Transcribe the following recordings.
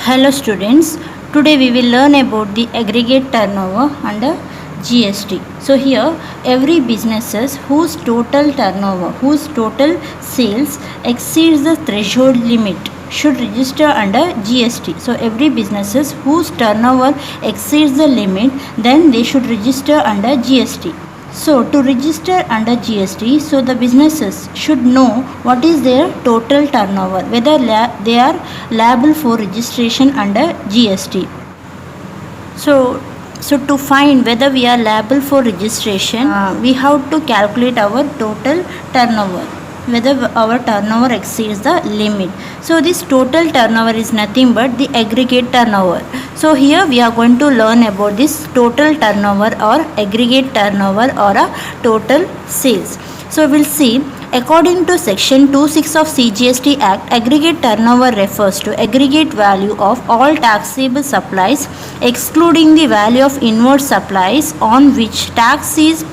Hello students, today we will learn about the aggregate turnover under GST. So here every businesses whose total turnover, whose total sales exceeds the threshold limit should register under GST. So every businesses whose turnover exceeds the limit, then they should register under GST. So to register under GST, so the businesses should know what is their total turnover, whether they are liable for registration under GST. So to find whether we are liable for registration, we have to calculate our total turnover, whether our turnover exceeds the limit. So this total turnover is nothing but the aggregate turnover. So here we are going to learn about this total turnover or aggregate turnover or a total sales. So we'll see, according to section 26 of CGST Act, aggregate turnover refers to aggregate value of all taxable supplies excluding the value of inward supplies on which tax is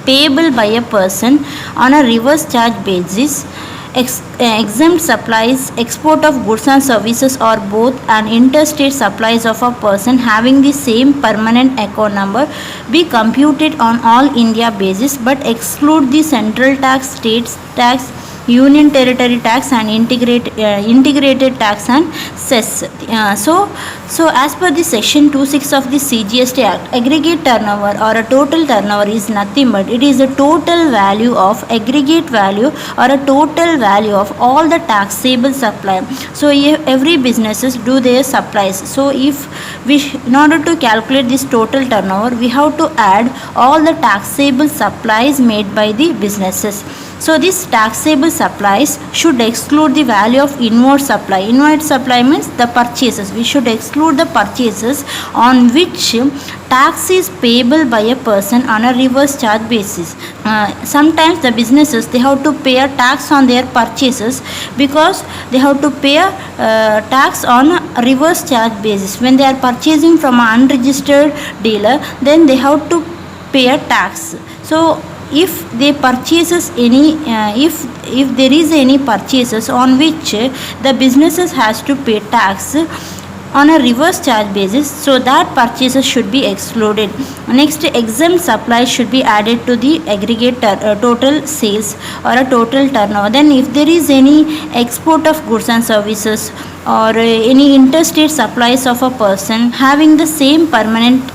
payable by a person on a reverse charge basis. Exempt supplies, export of goods and services or both, and interstate supplies of a person having the same permanent account number be computed on all India basis but exclude the central tax, state tax, union territory tax and integrated tax and cess. So as per the section 26 of the CGST Act, aggregate turnover or a total turnover is nothing but it is the total value of aggregate value or a total value of all the taxable supply. So every businesses do their supplies. So in order to calculate this total turnover, we have to add all the taxable supplies made by the businesses. So these taxable supplies should exclude the value of inward supply. Inward supply means the purchases. We should exclude the purchases on which tax is payable by a person on a reverse charge basis. Sometimes the businesses, they have to pay a tax on their purchases because they have to pay a tax on a reverse charge basis. When they are purchasing from an unregistered dealer, then they have to pay a tax. So if they purchases any if there is any purchases on which the businesses has to pay tax on a reverse charge basis, so that purchases should be excluded. Next, exempt supplies should be added to the aggregate total sales or a total turnover. Then if there is any export of goods and services or any interstate supplies of a person having the same permanent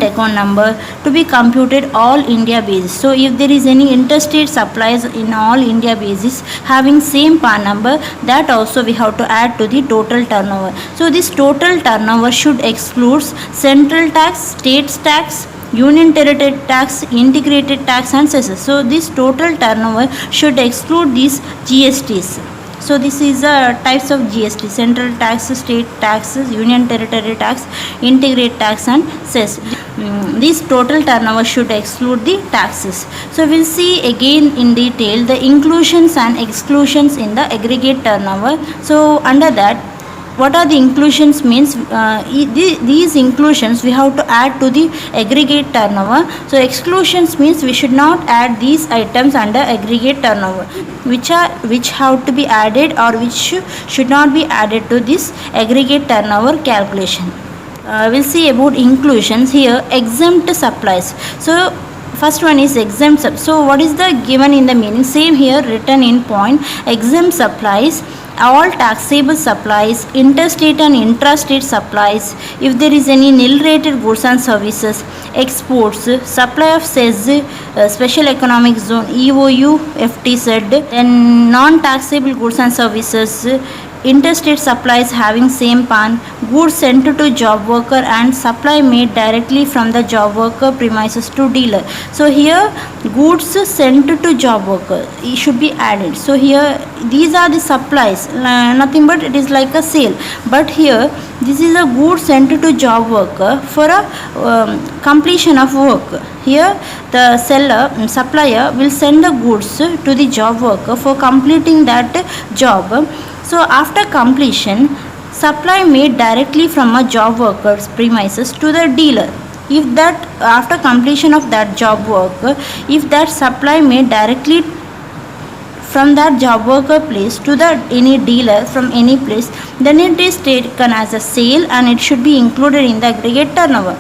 account number to be computed all India basis. So if there is any interstate supplies in all India basis having same PAN number, that also we have to add to the total turnover. So this total turnover should exclude central tax, state tax, union territory tax, integrated tax and cess. So this total turnover should exclude these GSTs. So this is the types of GST: central tax, state taxes, union territory tax, integrated tax and cess. This total turnover should exclude the taxes. So we'll see again in detail the inclusions and exclusions in the aggregate turnover. So under that, what are the inclusions means, these inclusions we have to add to the aggregate turnover. So exclusions means we should not add these items under aggregate turnover, which have to be added or which should not be added to this aggregate turnover calculation. We'll see about inclusions here. Exempt supplies. So first one is exempt. So what is the given in the meaning? Same here written in point. Exempt supplies, all taxable supplies, interstate and intrastate supplies, if there is any nil rated goods and services, exports, supply of cess, special economic zone, EOU, FTZ, then non-taxable goods and services, interstate supplies having same PAN, goods sent to job worker and supply made directly from the job worker premises to dealer. So here goods sent to job worker should be added. So here these are the supplies, nothing but it is like a sale, but here this is a goods sent to job worker for a completion of work. Here the supplier will send the goods to the job worker for completing that job. So after completion, supply made directly from a job worker's premises to the dealer. If that after completion of that job work, if that supply made directly from that job worker place to the any dealer from any place, then it is taken as a sale and it should be included in the aggregate turnover.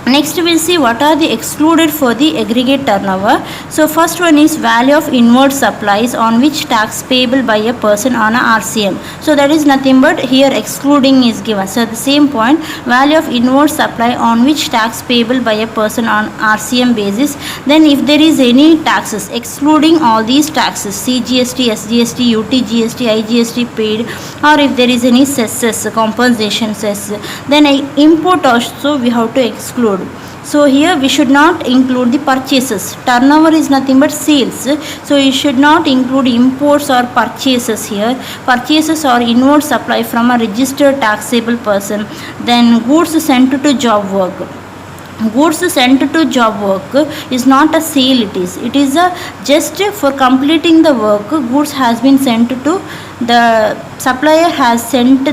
Next we'll see what are the excluded for the aggregate turnover. So first one is value of inward supplies on which tax payable by a person on a RCM. So that is nothing but here excluding is given. So the same point, value of inward supply on which tax payable by a person on RCM basis. Then if there is any taxes excluding all these taxes, CGST, SGST, UTGST, IGST paid, or if there is any cess, compensation cess, then import also we have to exclude. So here we should not include the purchases. Turnover is nothing but sales. So you should not include imports or purchases here. Purchases or inward supply from a registered taxable person. Then goods sent to job work. Goods sent to job work is not a sale, it is a just for completing the work. Goods has been sent to the supplier, has sent the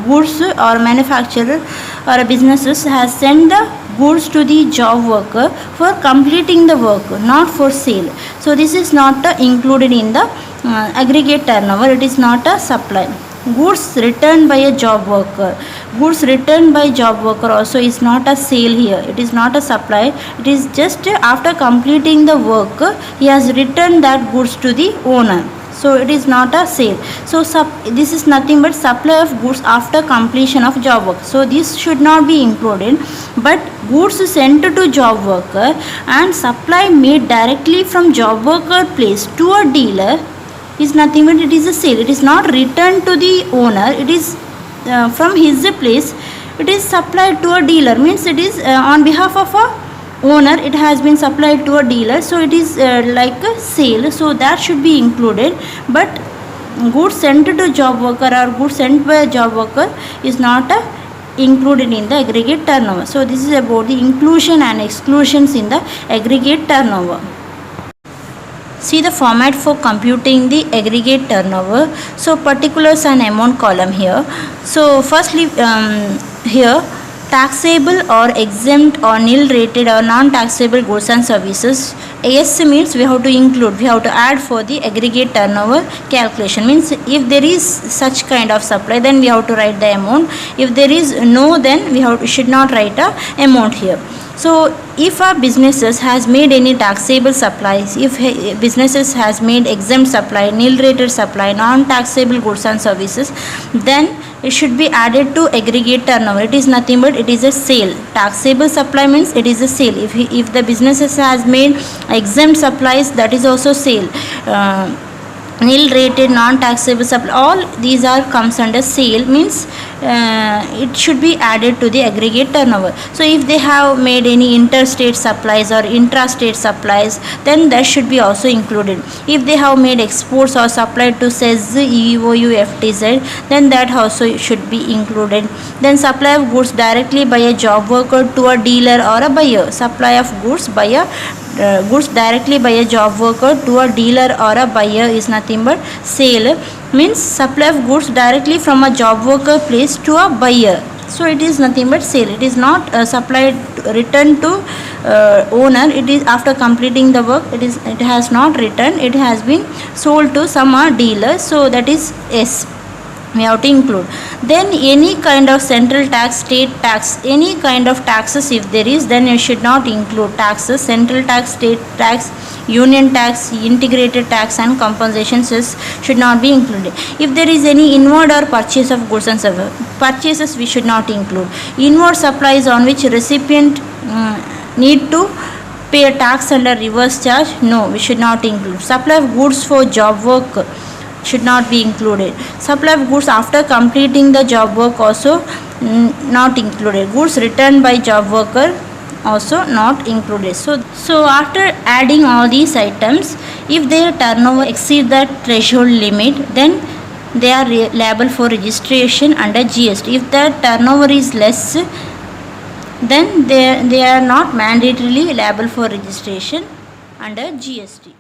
goods, or manufacturer or businesses has sent the goods to the job worker for completing the work, not for sale. So this is not included in the aggregate turnover. It is not a supply. Goods returned by a job worker. Goods returned by job worker also is not a sale here. It is not a supply. It is just after completing the work, he has returned that goods to the owner. So it is not a sale. So this is nothing but supply of goods after completion of job work. So this should not be included. But goods sent to job worker and supply made directly from job worker place to a dealer is nothing but it is a sale. It is not returned to the owner. It is from his place. It is supplied to a dealer. Means it is on behalf of a owner. It has been supplied to a dealer. So it is like a sale. So that should be included. But goods sent to job worker or goods sent by a job worker is not included in the aggregate turnover. So this is about the inclusion and exclusions in the aggregate turnover. See the format for computing the aggregate turnover. So particulars and amount column here. So firstly here taxable or exempt or nil rated or non-taxable goods and services. AS means we have to include, we have to add for the aggregate turnover calculation. Means if there is such kind of supply, then we have to write the amount. If there is no, then we should not write a amount here. So if a businesses has made any taxable supplies, if businesses has made exempt supply, nil rated supply, non-taxable goods and services, then it should be added to aggregate turnover. It is nothing but it is a sale. Taxable supply means it is a sale. If the businesses has made exempt supplies, that is also sale. Nil rated, non-taxable supply, all these are comes under sale, means it should be added to the aggregate turnover. So if they have made any interstate supplies or intrastate supplies, then that should be also included. If they have made exports or supplied to CEZ, EOU, FTZ, then that also should be included. Then supply of goods directly by a job worker to a dealer or a buyer. Supply of goods by a goods directly by a job worker to a dealer or a buyer is nothing but sale. Means supply of goods directly from a job worker place to a buyer. So it is nothing but sale. It is not supplied returned to owner. It is after completing the work. It has not returned. It has been sold to some dealer. So that is S. We have to include. Then any kind of central tax, state tax, any kind of taxes if there is, then you should not include taxes. Central tax, state tax, union tax, integrated tax and compensations should not be included. If there is any inward or purchase of goods and services, purchases we should not include. Inward supplies on which recipient need to pay a tax under reverse charge, no, we should not include. Supply of goods for job work should not be included. Supply of goods after completing the job work also not included. Goods returned by job worker also not included. So after adding all these items, if their turnover exceeds the threshold limit, then they are liable for registration under GST. If the turnover is less, then they are not mandatorily liable for registration under GST.